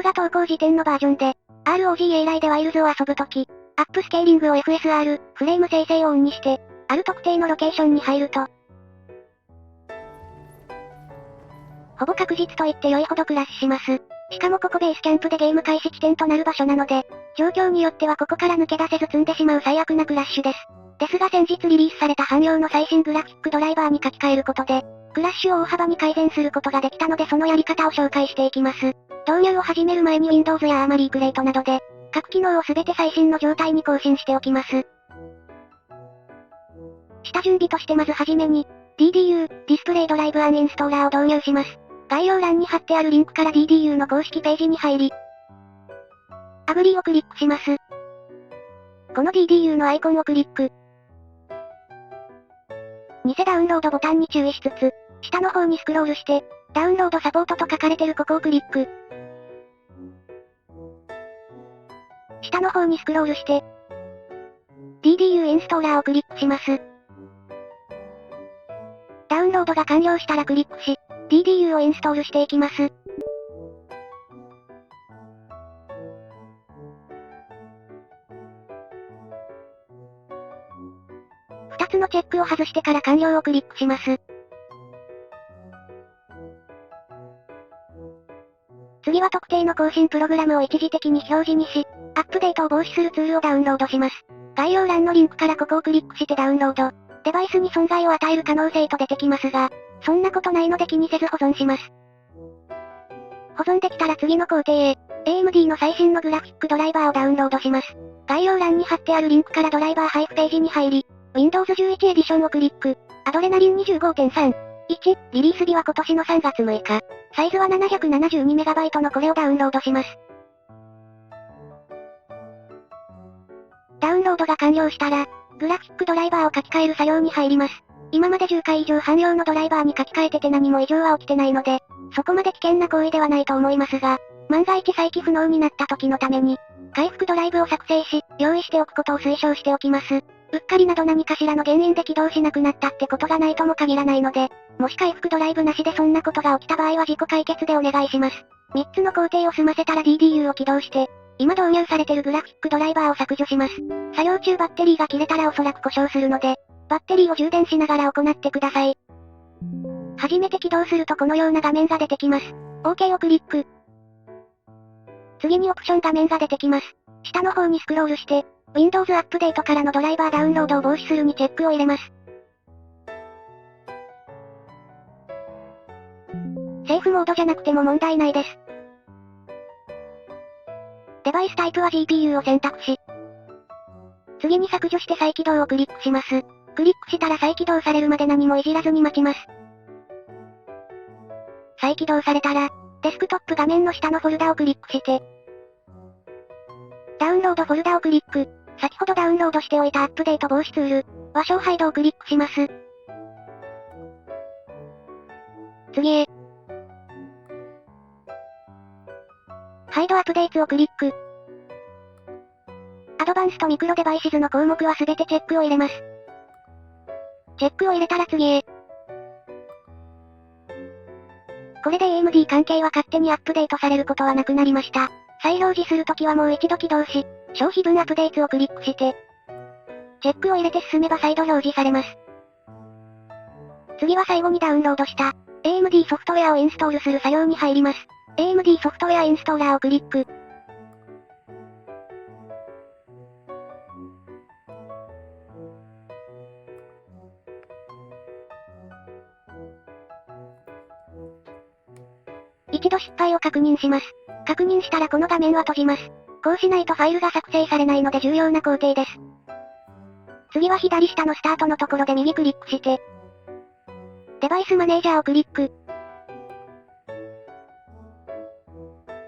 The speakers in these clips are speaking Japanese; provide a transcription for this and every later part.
画投稿時点のバージョンで、ROG Ally でワイルズを遊ぶとき、アップスケーリングを FSR、フレーム生成をオンにして、ある特定のロケーションに入ると、ほぼ確実と言って良いほどクラッシュします。しかもここベースキャンプでゲーム開始地点となる場所なので、状況によってはここから抜け出せず積んでしまう最悪なクラッシュです。ですが先日リリースされた汎用の最新グラフィックドライバーに書き換えることで、クラッシュを大幅に改善することができたのでそのやり方を紹介していきます。導入を始める前に Windows や Armoury Crate などで、各機能をすべて最新の状態に更新しておきます。下準備としてまずはじめに、DDU、ディスプレイドライブアンインストーラーを導入します。概要欄に貼ってあるリンクから DDU の公式ページに入り、アグリーをクリックします。この DDU のアイコンをクリック。偽ダウンロードボタンに注意しつつ、下の方にスクロールして、ダウンロードサポートと書かれてるここをクリック。下の方にスクロールして、DDU インストーラーをクリックします。ダウンロードが完了したらクリックし、DDU をインストールしていきます。2つのチェックを外してから完了をクリックします。次は特定の更新プログラムを一時的に表示にし、アップデートを防止するツールをダウンロードします。概要欄のリンクからここをクリックしてダウンロード。デバイスに損害を与える可能性と出てきますが、そんなことないので気にせず保存します。保存できたら次の工程へ、AMD の最新のグラフィックドライバーをダウンロードします。概要欄に貼ってあるリンクからドライバー配布ページに入り、Windows 11エディションをクリック。アドレナリン 25.3。1、リリース日は今年の3月6日。サイズは 772MB のこれをダウンロードします。ダウンロードが完了したら、グラフィックドライバーを書き換える作業に入ります。今まで10回以上汎用のドライバーに書き換えてて何も異常は起きてないので、そこまで危険な行為ではないと思いますが、万が一再起不能になった時のために、回復ドライブを作成し、用意しておくことを推奨しておきます。うっかりなど何かしらの原因で起動しなくなったってことがないとも限らないので、もし回復ドライブなしでそんなことが起きた場合は自己解決でお願いします。3つの工程を済ませたら DDU を起動して、今導入されてるグラフィックドライバーを削除します。作業中バッテリーが切れたらおそらく故障するので、バッテリーを充電しながら行ってください。初めて起動するとこのような画面が出てきます。OK をクリック。次にオプション画面が出てきます。下の方にスクロールして、Windows アップデートからのドライバーダウンロードを防止するにチェックを入れます。セーフモードじゃなくても問題ないです。デバイスタイプは GPU を選択し、次に削除して再起動をクリックします。クリックしたら再起動されるまで何もいじらずに待ちます。再起動されたら、デスクトップ画面の下のフォルダをクリックして、ダウンロードフォルダをクリック。先ほどダウンロードしておいたアップデート防止ツール、和勝ハイドをクリックします。次へ。ハイドアップデートをクリック。アドバンスとミクロデバイシズの項目はすべてチェックを入れます。チェックを入れたら次へ。これで AMD 関係は勝手にアップデートされることはなくなりました。再表示するときはもう一度起動し、消費分アップデートをクリックして、チェックを入れて進めば再度表示されます。次は最後にダウンロードした AMD ソフトウェアをインストールする作業に入ります。AMD ソフトウェアインストーラーをクリック。一度失敗を確認します。確認したらこの画面は閉じます。こうしないとファイルが作成されないので重要な工程です。次は左下のスタートのところで右クリックして、デバイスマネージャーをクリック。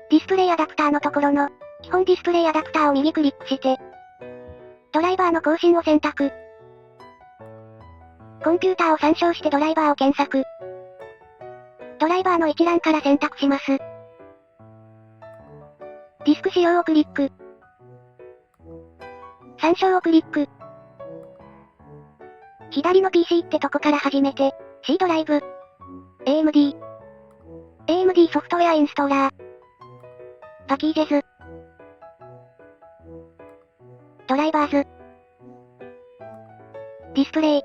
ディスプレイアダプターのところの、基本ディスプレイアダプターを右クリックして、ドライバーの更新を選択。コンピューターを参照してドライバーを検索。ドライバーの一覧から選択します。ディスク使用をクリック。参照をクリック。左の PC ってとこから始めて、C ドライブ。AMD ソフトウェアインストーラー。パキージェズ。ドライバーズ。ディスプレイ。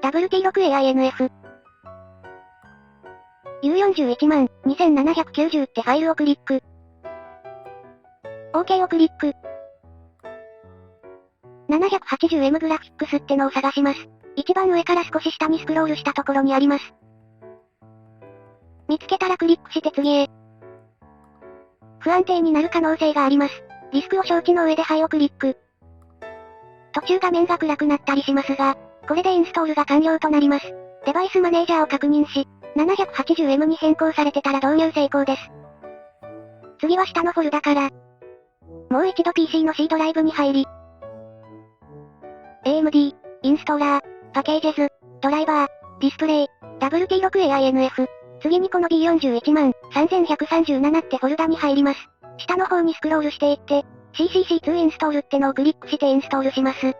WT6AINF。U41 万2790ってファイルをクリック。OK をクリック。780M グラフィックスってのを探します。一番上から少し下にスクロールしたところにあります。見つけたらクリックして次へ。不安定になる可能性があります。リスクを承知の上ではいをクリック。途中画面が暗くなったりしますが、これでインストールが完了となります。デバイスマネージャーを確認し、780M に変更されてたら導入成功です。次は下のフォルダから、もう一度 PC の C ドライブに入り、AMD、インストーラー、パケージェズ、ドライバー、ディスプレイ、WT6AINF。次にこの B41 万3137ってフォルダに入ります。下の方にスクロールしていって、CCC2 インストールってのをクリックしてインストールします。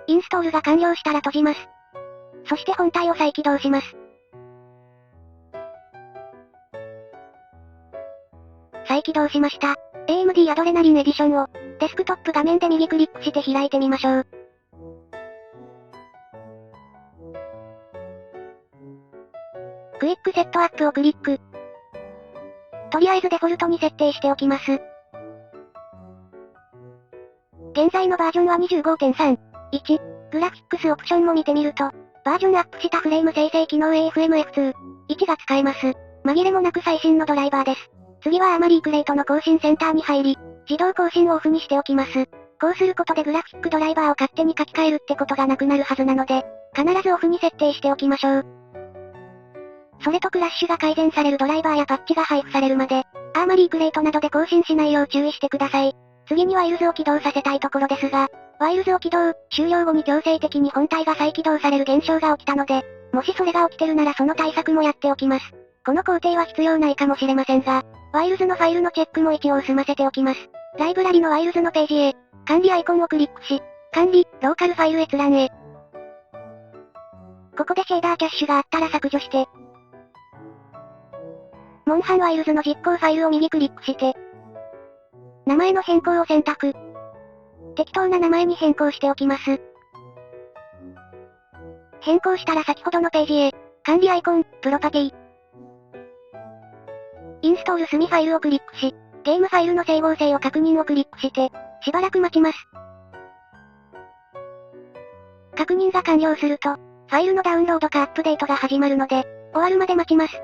インストールが完了したら閉じます。そして本体を再起動します。再起動しました。AMD アドレナリンエディションを、デスクトップ画面で右クリックして開いてみましょう。クイックセットアップをクリック。とりあえずデフォルトに設定しておきます。現在のバージョンは 25.3。1、グラフィックスオプションも見てみると、バージョンアップしたフレーム生成機能 AFMF2。1が使えます。紛れもなく最新のドライバーです。次はアーマリークレイトの更新センターに入り、自動更新をオフにしておきます。こうすることでグラフィックドライバーを勝手に書き換えるってことがなくなるはずなので、必ずオフに設定しておきましょう。それとクラッシュが改善されるドライバーやパッチが配布されるまで、アーマリークレイトなどで更新しないよう注意してください。次にワイルズを起動させたいところですが、ワイルズを起動、終了後に強制的に本体が再起動される現象が起きたので、もしそれが起きてるならその対策もやっておきます。この工程は必要ないかもしれませんが、ワイルズのファイルのチェックも一応済ませておきます。ライブラリのワイルズのページへ、管理アイコンをクリックし、管理、ローカルファイル閲覧へ。ここでシェーダーキャッシュがあったら削除して、モンハンワイルズの実行ファイルを右クリックして、名前の変更を選択。適当な名前に変更しておきます。変更したら先ほどのページへ、管理アイコン、プロパティ。インストール済みファイルをクリックし、ゲームファイルの整合性を確認をクリックして、しばらく待ちます。確認が完了すると、ファイルのダウンロードかアップデートが始まるので、終わるまで待ちます。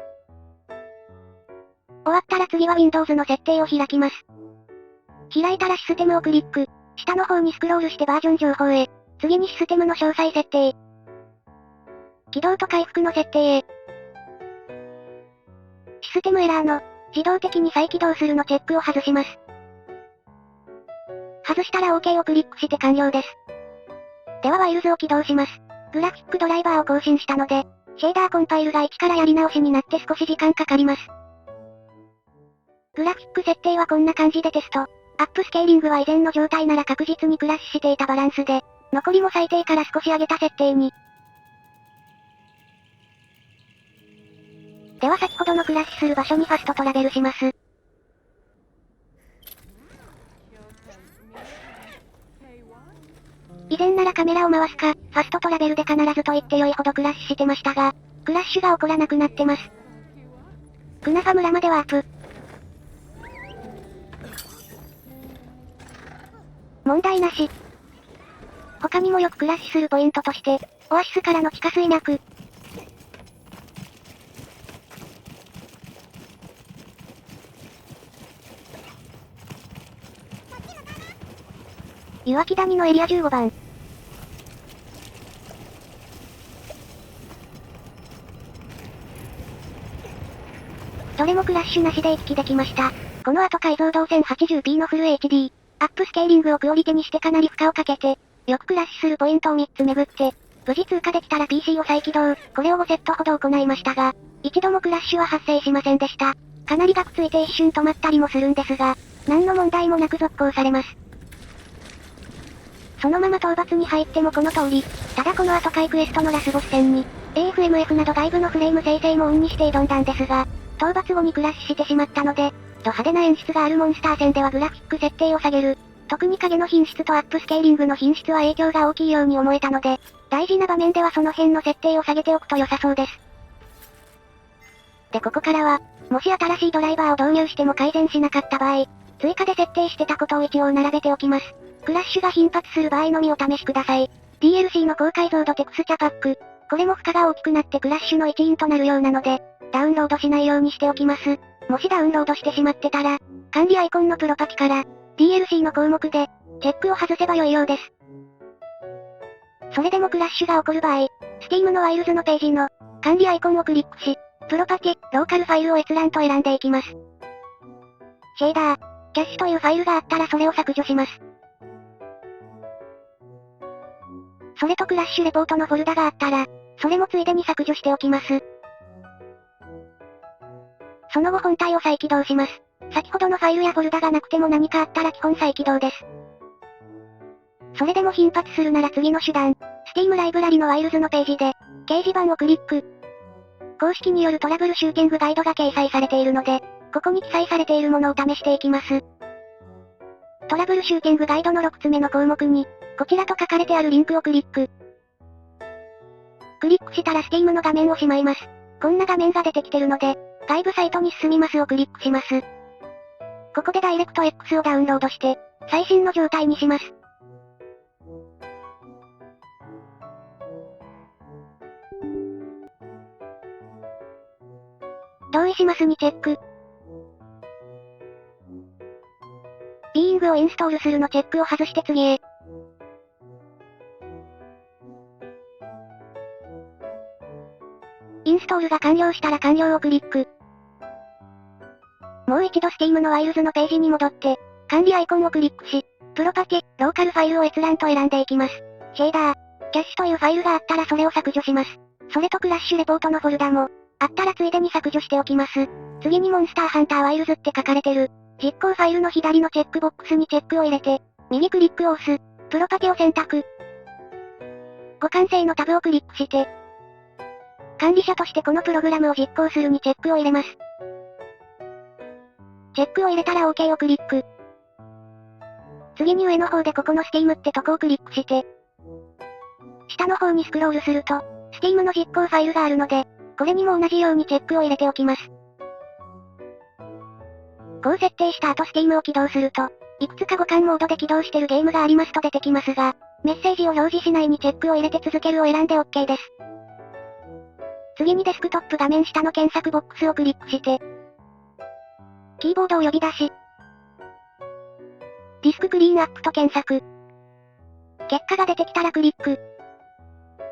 終わったら次は Windows の設定を開きます。開いたらシステムをクリック、下の方にスクロールしてバージョン情報へ、次にシステムの詳細設定。起動と回復の設定へ。システムエラーの、自動的に再起動するのチェックを外します。外したら OK をクリックして完了です。ではワイルズを起動します。グラフィックドライバーを更新したので、シェーダーコンパイルが1からやり直しになって少し時間かかります。グラフィック設定はこんな感じでテスト。アップスケーリングは以前の状態なら確実にクラッシュしていたバランスで、残りも最低から少し上げた設定に。では先ほどのクラッシュする場所にファストトラベルします。以前ならカメラを回すか、ファストトラベルで必ずと言って良いほどクラッシュしてましたが、クラッシュが起こらなくなってます。クナファ村までワープ。問題なし。他にもよくクラッシュするポイントとして、オアシスからの地下水脈。岩木谷のエリア15番。どれもクラッシュなしで行き来できました。この後解像度 1080p のフル HD。アップスケーリングをクオリティにしてかなり負荷をかけて、よくクラッシュするポイントを3つ巡って、無事通過できたら PC を再起動、これを5セットほど行いましたが、一度もクラッシュは発生しませんでした。かなりがくついて一瞬止まったりもするんですが、何の問題もなく続行されます。そのまま討伐に入ってもこの通り。ただこの後回クエストのラスボス戦に、AFMF など外部のフレーム生成もオンにして挑んだんですが、討伐後にクラッシュしてしまったので、派手な演出があるモンスター戦ではグラフィック設定を下げる。特に影の品質とアップスケーリングの品質は影響が大きいように思えたので、大事な場面ではその辺の設定を下げておくと良さそうです。でここからは、もし新しいドライバーを導入しても改善しなかった場合、追加で設定してたことを一応並べておきます。クラッシュが頻発する場合のみお試しください。DLC の高解像度テクスチャパック。これも負荷が大きくなってクラッシュの一因となるようなので、ダウンロードしないようにしておきます。もしダウンロードしてしまってたら、管理アイコンのプロパティから、DLC の項目で、チェックを外せば良いようです。それでもクラッシュが起こる場合、Steam のワイルズのページの、管理アイコンをクリックし、プロパティ、ローカルファイルを閲覧と選んでいきます。シェーダー、キャッシュというファイルがあったらそれを削除します。それとクラッシュレポートのフォルダがあったら、それもついでに削除しておきます。その後本体を再起動します。先ほどのファイルやフォルダがなくても何かあったら基本再起動です。それでも頻発するなら次の手段、Steam ライブラリのワイルズのページで、掲示板をクリック。公式によるトラブルシューティングガイドが掲載されているので、ここに記載されているものを試していきます。トラブルシューティングガイドの6つ目の項目に、こちらと書かれてあるリンクをクリック。クリックしたら Steam の画面をしまいます。こんな画面が出てきてるので、外部サイトに進みますをクリックします。ここでダイレクト X をダウンロードして、最新の状態にします。同意しますにチェック。ビーイングをインストールするのチェックを外して次へ。インストールが完了したら完了をクリック。もう一度 Steam のワイルズのページに戻って、管理アイコンをクリックし、プロパティ、ローカルファイルを閲覧と選んでいきます。シェーダー、キャッシュというファイルがあったらそれを削除します。それとクラッシュレポートのフォルダも、あったらついでに削除しておきます。次にモンスターハンターワイルズって書かれてる、実行ファイルの左のチェックボックスにチェックを入れて、右クリックを押す、プロパティを選択。互換性のタブをクリックして、管理者としてこのプログラムを実行するにチェックを入れます。チェックを入れたら OK をクリック。次に上の方でここの Steam ってとこをクリックして、下の方にスクロールすると、Steam の実行ファイルがあるので、これにも同じようにチェックを入れておきます。こう設定した後 Steam を起動すると、いくつか互換モードで起動してるゲームがありますと出てきますが、メッセージを表示しないにチェックを入れて続けるを選んで OK です。次にデスクトップ画面下の検索ボックスをクリックして、キーボードを呼び出し、ディスククリーンアップと検索。結果が出てきたらクリック。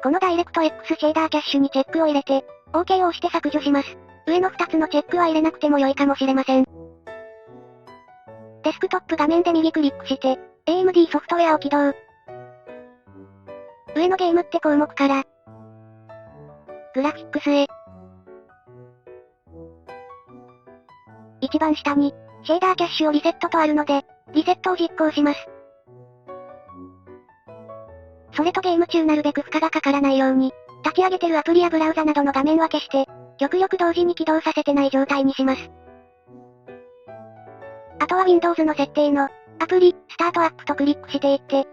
このダイレクト X シェーダーキャッシュにチェックを入れて、OK を押して削除します。上の2つのチェックは入れなくても良いかもしれません。デスクトップ画面で右クリックして、AMD ソフトウェアを起動。上のゲームって項目から、グラフィックスへ。一番下に、シェーダーキャッシュをリセットとあるので、リセットを実行します。それとゲーム中なるべく負荷がかからないように、立ち上げてるアプリやブラウザなどの画面は消して、極力同時に起動させてない状態にします。あとは Windows の設定の、アプリ、スタートアップとクリックしていって、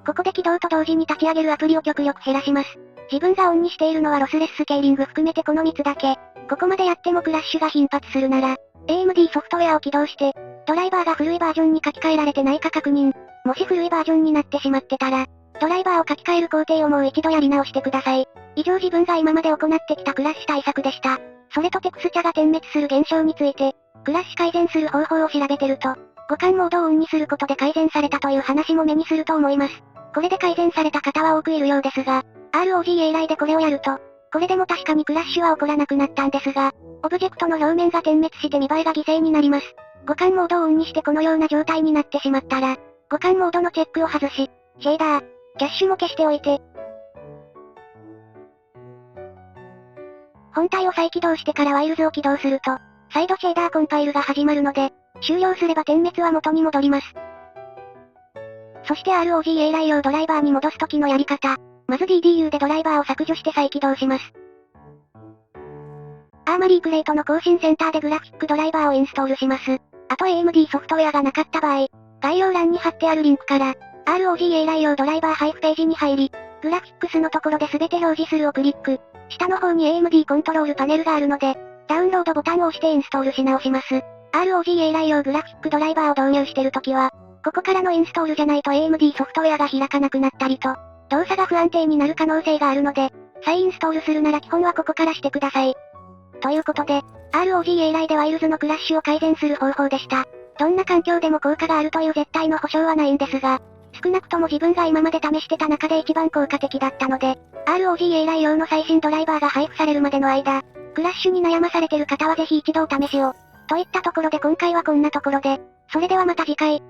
ここで起動と同時に立ち上げるアプリを極力減らします。自分がオンにしているのはロスレススケーリング含めてこの3つだけ。ここまでやってもクラッシュが頻発するなら、AMD ソフトウェアを起動して、ドライバーが古いバージョンに書き換えられてないか確認。もし古いバージョンになってしまってたら、ドライバーを書き換える工程をもう一度やり直してください。以上自分が今まで行ってきたクラッシュ対策でした。それとテクスチャが点滅する現象について、クラッシュ改善する方法を調べてると、互換モードをオンにすることで改善されたという話も目にすると思います。これで改善された方は多くいるようですが、ROG 以来でこれをやると、これでも確かにクラッシュは起こらなくなったんですが、オブジェクトの表面が点滅して見栄えが犠牲になります。互換モードをオンにしてこのような状態になってしまったら、互換モードのチェックを外し、シェーダー、キャッシュも消しておいて、本体を再起動してからワイルズを起動すると、再度シェーダーコンパイルが始まるので、終了すれば点滅は元に戻ります。そして ROG 来用ドライバーに戻す時のやり方。まず DDU でドライバーを削除して再起動します。アーマリークレイトの更新センターでグラフィックドライバーをインストールします。あと AMD ソフトウェアがなかった場合、概要欄に貼ってあるリンクから、ROG 来用ドライバー配布ページに入り、グラフィックスのところで全て表示するをクリック。下の方に AMD コントロールパネルがあるので、ダウンロードボタンを押してインストールし直します。ROG 来用グラフィックドライバーを導入してるときは、ここからのインストールじゃないと AMD ソフトウェアが開かなくなったりと、動作が不安定になる可能性があるので、再インストールするなら基本はここからしてください。ということで、ROG 来でワイルズのクラッシュを改善する方法でした。どんな環境でも効果があるという絶対の保証はないんですが、少なくとも自分が今まで試してた中で一番効果的だったので、ROG 来用の最新ドライバーが配布されるまでの間、クラッシュに悩まされてる方はぜひ一度お試しを。といったところで今回はこんなところで、それではまた次回。